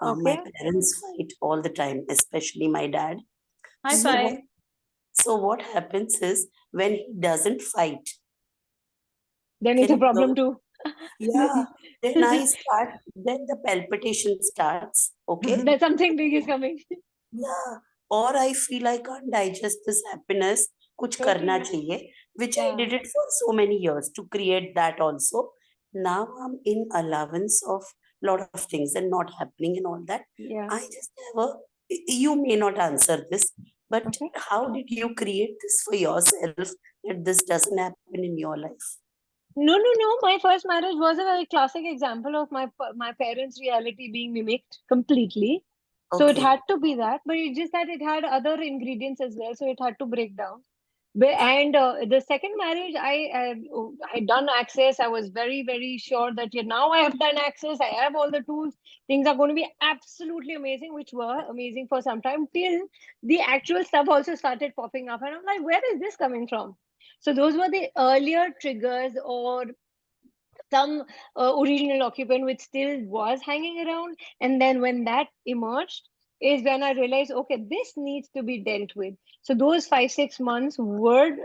S8: My
S1: Okay.
S8: Parents fight all the time, specially my dad.
S5: High
S8: So
S5: five.
S8: so what happens is when he doesn't fight,
S1: Then it's
S8: can
S1: a
S8: you
S1: problem
S8: go?
S1: too.
S8: Yeah, then the palpitation starts, okay?
S1: That something big is coming.
S8: Yeah, or I feel I can't digest this happiness, kuch karna
S1: Totally.
S8: chahiye, which I
S1: Yeah.
S8: did it for so many years to create that also. Now I'm in allowance of lot of things and not happening and all that.
S1: Yeah.
S8: I just have a, you may not answer this, but
S1: Okay.
S8: how did you create this for yourself that this doesn't happen in your life?
S1: No, no, no. My first marriage was a very classic example of my parents' reality being mimicked completely. So it
S8: Okay,
S1: had to be that, but it's just that it had other ingredients as well, so it had to break down. And the second marriage, I done access. I was very very sure that now I have done access. I have all the tools. Things are going to be absolutely amazing, which were amazing for some time till the actual stuff also started popping up, and I'm like, where is this coming from? So those were the earlier triggers, or some original occupant which still was hanging around. And then when that emerged is when I realized, okay, this needs to be dealt with. So those 5 6 months were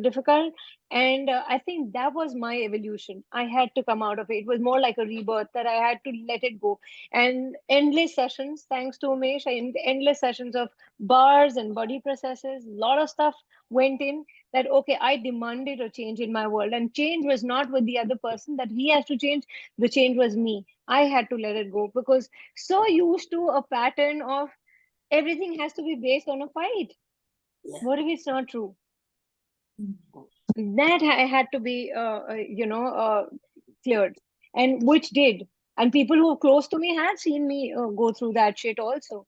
S1: difficult, and I think that was my evolution. I had to come out of it. It was more like a rebirth, that I had to let it go. And endless sessions, thanks to Umesh, endless sessions of bars and body processes, a lot of stuff went in, that okay, I demanded a change in my world, and change was not with the other person that he has to change. The change was me. I had to let it go, because so used to a pattern of everything has to be based on a fight.
S8: yeah.
S1: What if it's not true? That I had to be cleared, and which did. And people who are close to me had seen me go through that shit also.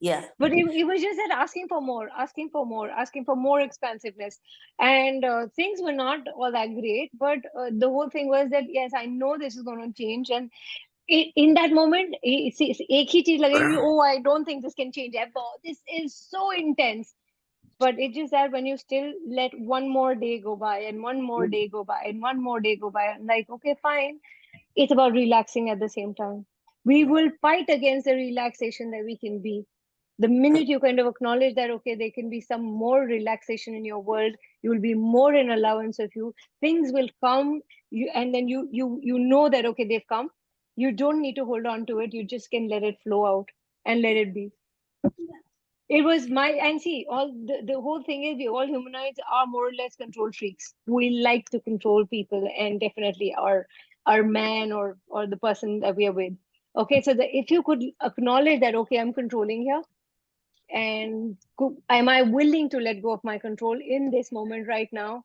S8: Yeah,
S1: But it was just that asking for more, asking for more, asking for more expansiveness. And things were not all that great. But the whole thing was that, yes, I know this is going to change. And in that moment, एक ही चीज लगेगी, oh, I don't think this can change ever. This is so intense. But it's just that when you still let one more day go by, and one more day go by, and one more day go by, I'm like, okay, fine. It's about relaxing at the same time. We will fight against the relaxation that we can be. The minute you kind of acknowledge that, okay, there can be some more relaxation in your world, you will be more in allowance of you. Things will come, and then you know that, okay, they've come. You don't need to hold on to it. You just can let it flow out and let it be. It was my, and see, all the whole thing is, we all humanoids are more or less control freaks. We like to control people, and definitely our man, or the person that we are with. Okay, so if you could acknowledge that, okay, I'm controlling here, and am I willing to let go of my control in this moment right now,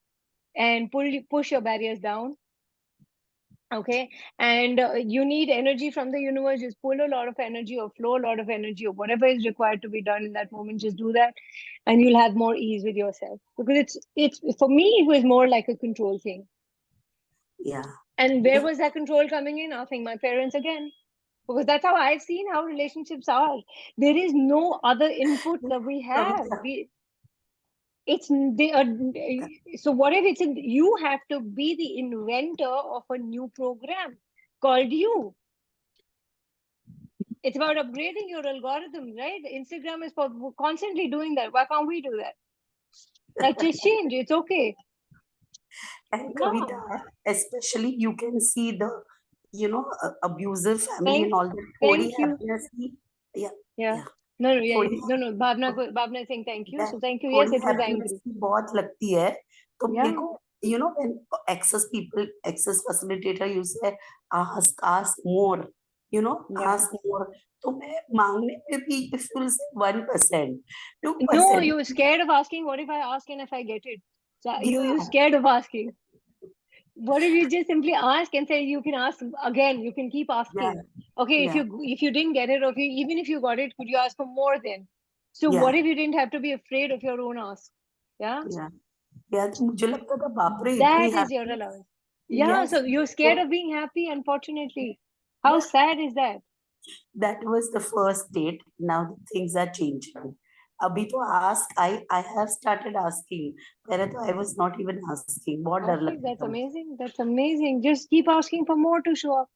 S1: and push your barriers down. Okay, and you need energy from the universe. Just pull a lot of energy, or flow a lot of energy, or whatever is required to be done in that moment. Just do that, and you'll have more ease with yourself, because it's for me, it was more like a control thing.
S8: yeah.
S1: And where was that control coming in? I think my parents again, because that's how I've seen how relationships are. There is no other input that we have.
S8: Kavita,
S1: It's they are, so what if you have to be the inventor of a new program called you? It's about upgrading your algorithm, right? Instagram is for constantly doing that. Why can't we do that? Like, just change. It's okay.
S8: and
S1: Yeah.
S8: Kavita, especially you can see the, abusive family and
S1: Thank
S8: all that.
S1: thank
S8: Thodi
S1: you.
S8: happiness ki, yeah,
S1: Yeah.
S8: yeah.
S1: No, no, yeah,
S8: थोड़ी
S1: no, no. Bhavna is saying thank you.
S8: that
S1: So thank you. Yes,
S8: थोड़ी
S1: it was
S8: happiness
S1: angry.
S8: की बहुत लगती है तो मेरे
S1: Yeah.
S8: को when access facilitator you say ask more,
S1: Yeah.
S8: ask more. तो मैं मांगने में भी if you say 1%
S1: No,
S8: 2%,
S1: you're scared of asking. What if I ask and if I get it? So you're
S8: yeah,
S1: scared of asking. What if you just simply ask and say, you can ask again, you can keep
S8: yeah,
S1: asking. Okay,
S8: yeah,
S1: if you didn't get it, or even if you got it, could you ask for more then? So
S8: yeah,
S1: what if you didn't have to be afraid of your own ask? Yeah,
S8: yeah, yeah. तो मुझे लगता था बाप रे इतनी
S1: that is your
S8: happiness.
S1: allowance. Yeah,
S8: Yes,
S1: so you're scared of being happy, unfortunately. How
S8: yeah,
S1: sad is that?
S8: that was the first date. Now the things are changing. अभी तो ask, I have started asking. पहले तो I was not even asking. बहुत डर
S1: Okay,
S8: लगता
S1: that's
S8: था मुझे.
S1: amazing. That's amazing. Just keep asking for more to show up.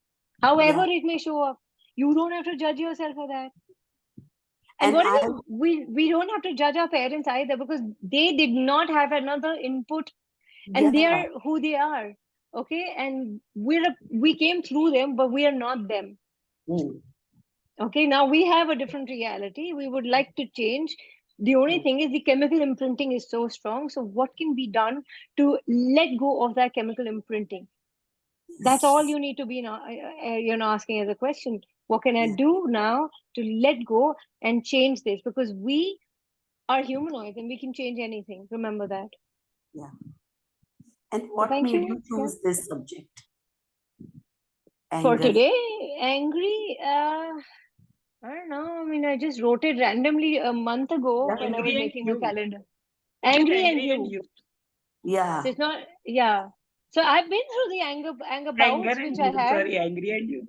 S1: However
S8: Yeah,
S1: it may show up. You don't have to judge yourself for that. And
S8: and
S1: what
S8: I,
S1: if we don't have to judge our parents either, because they did not have another input, and they
S8: yeah,
S1: are who they are. Okay, and we came through them, but we are not them.
S8: Mm.
S1: Okay, now we have a different reality. We would like to change. The only thing is the chemical imprinting is so strong. So what can be done to let go of that chemical imprinting? That's all you need to be now, asking as a question. What can I
S8: Yeah,
S1: do now to let go and change this? Because we are humanoids and we can change anything. Remember that.
S8: yeah. And
S1: So
S8: what
S1: thank
S8: made
S1: you.
S8: you
S1: Yeah.
S8: choose this subject?
S1: For
S8: Anger.
S1: today, angry. I don't know. I mean, I just wrote it randomly a month ago
S8: Yeah,
S1: when I was
S2: Angry and
S1: making my
S2: you.
S1: calendar.
S2: Put
S1: Angry and
S2: angry and
S1: you.
S2: you.
S8: yeah.
S1: So it's not, yeah. So I've been through the anger
S2: Anger
S1: bouts which
S2: and
S1: I
S2: you.
S1: had.
S2: Sorry, angry and you.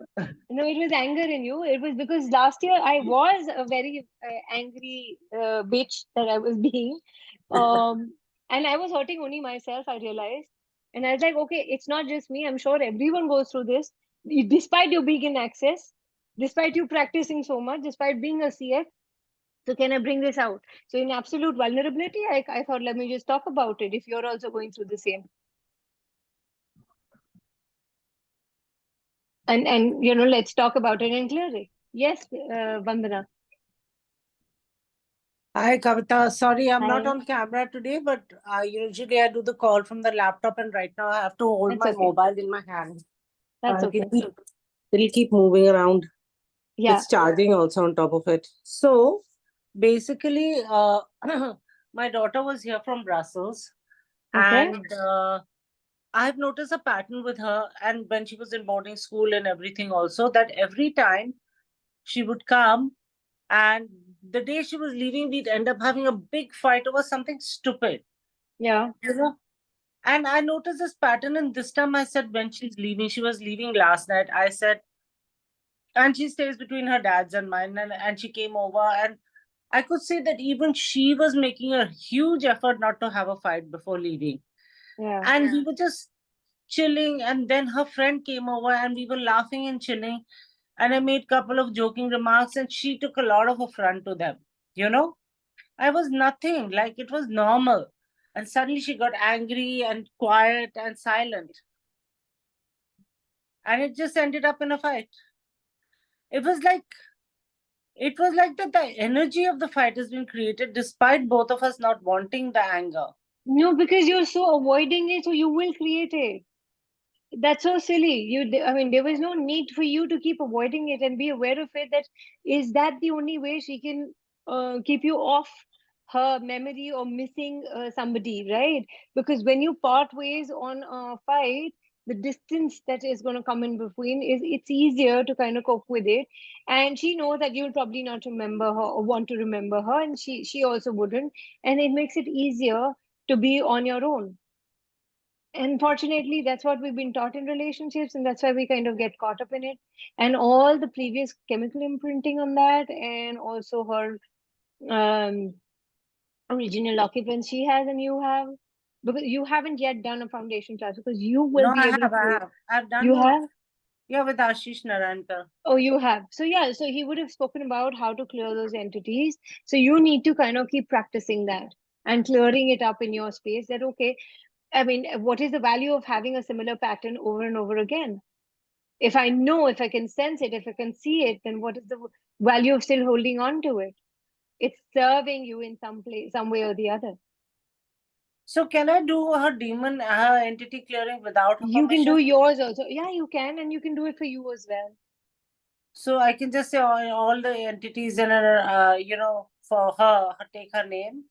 S1: No, it was anger in you. It was because last year I was a very angry bitch that I was being, um, and I was hurting only myself. I realized, and I was like, okay, it's not just me. I'm sure everyone goes through this, despite you being in access, despite you practicing so much, despite being a CF. So can I bring this out? So in absolute vulnerability, I thought let me just talk about it. If you're also going through the same, and let's talk about it and clear it. Yes, Vandana.
S9: Hi, Kavita. Sorry, I'm not
S1: Hi.
S9: on camera today, but usually I do the call from the laptop, and right now I have to hold
S1: That's
S9: my
S1: okay.
S9: mobile in my hand.
S1: That's
S9: It'll
S1: okay.
S9: keep moving around.
S1: Yeah.
S9: It's charging also on top of it. So basically, my daughter was here from Brussels,
S1: Okay.
S9: and I've noticed a pattern with her, and when she was in boarding school and everything, also that every time she would come, and the day she was leaving, we'd end up having a big fight over something stupid,
S1: Yeah.
S9: you know. And I noticed this pattern, and this time I said, when she's leaving, she was leaving last night. I said, and she stays between her dad's and mine, and she came over, and I could see that even she was making a huge effort not to have a fight before leaving.
S1: Yeah.
S9: And we were just chilling, and then her friend came over, and we were laughing and chilling. And I made couple of joking remarks, and she took a lot of affront to them. You know, I was nothing, like it was normal. And suddenly she got angry and quiet and silent. And it just ended up in a fight. It was like that the energy of the fight has been created despite both of us not wanting the anger.
S1: No, because you're so avoiding it, so you will create it. That's so silly. I mean, there was no need for you to keep avoiding it and be aware of it. That is that the only way she can keep you off her memory or missing somebody, right? Because when you part ways on a fight, the distance that is going to come in between it's easier to kind of cope with it. And she knows that you'll probably not remember her or want to remember her, and she also wouldn't. And it makes it easier to be on your own. Unfortunately, that's what we've been taught in relationships, and that's why we kind of get caught up in it. And all the previous chemical imprinting on that, and also her um, original occupants she has and you have, because you haven't yet done a foundation class, because you will
S9: No,
S1: be able
S9: I
S1: to.
S9: have. I've
S1: You
S9: done with,
S1: have?
S9: yeah, with Ashish Narankar.
S1: Oh, you have. So yeah, so he would have spoken about how to clear those entities. So you need to kind of keep practicing that and clearing it up in your space. That okay, I mean, what is the value of having a similar pattern over and over again? If I know, if I can sense it, if I can see it, then what is the value of still holding on to it? It's serving you in some place, some way or the other.
S9: So can I do her entity clearing without her
S1: You can do
S9: permission?
S1: yours also. Yeah, you can, and you can do it for you as well.
S9: So I can just say all the entities in her, for her, take her name.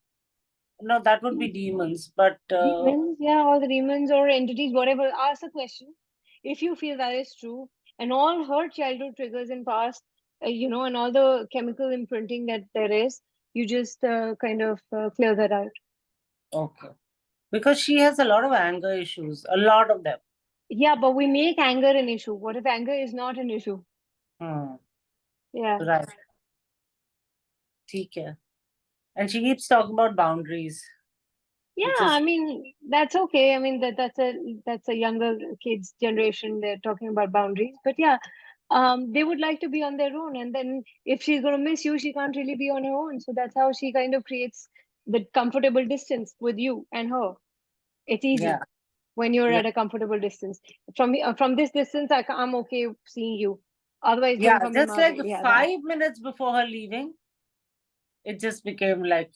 S9: No, that would be demons. But
S1: Demons, yeah, or the demons or entities, whatever. Ask a question if you feel that is true, and all her childhood triggers in past, and all the chemical imprinting that there is, you just kind of clear that out.
S9: okay, because she has a lot of anger issues, a lot of them.
S1: Yeah, but we make anger an issue. What if anger is not an issue?
S9: Hmm.
S1: Yeah.
S9: Right. ठीक है. And she keeps talking about boundaries,
S1: Yeah,
S9: which
S1: I
S9: is
S1: mean that's okay. I mean that's a younger kids generation. They're talking about boundaries, but yeah, they would like to be on their own. And then if she's gonna miss you, she can't really be on her own. So that's how she kind of creates the comfortable distance with you and her. It's easy.
S9: yeah.
S1: when you're
S9: Yeah.
S1: at a comfortable distance. From this distance, I'm okay seeing you. Otherwise,
S9: Yeah,
S1: don't come in
S9: just
S1: my
S9: like
S1: way. Yeah, that.
S9: 5 minutes before her leaving, it just became like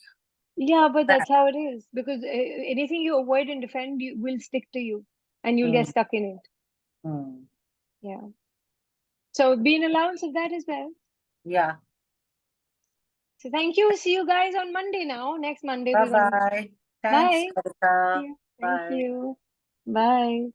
S1: Yeah, but
S9: that.
S1: that's how it is. Because anything you avoid and defend will stick to you, and you'll get
S9: Mm,
S1: stuck in it.
S9: mm.
S1: Yeah. So be an allowance of that as well.
S9: Yeah.
S1: So thank you. See you guys on Monday now. Next Monday we're gonna.
S9: Bye-bye. Thanks,
S1: Bye.
S9: Kavita.
S1: Yeah. Thank
S9: Bye.
S1: you. Bye.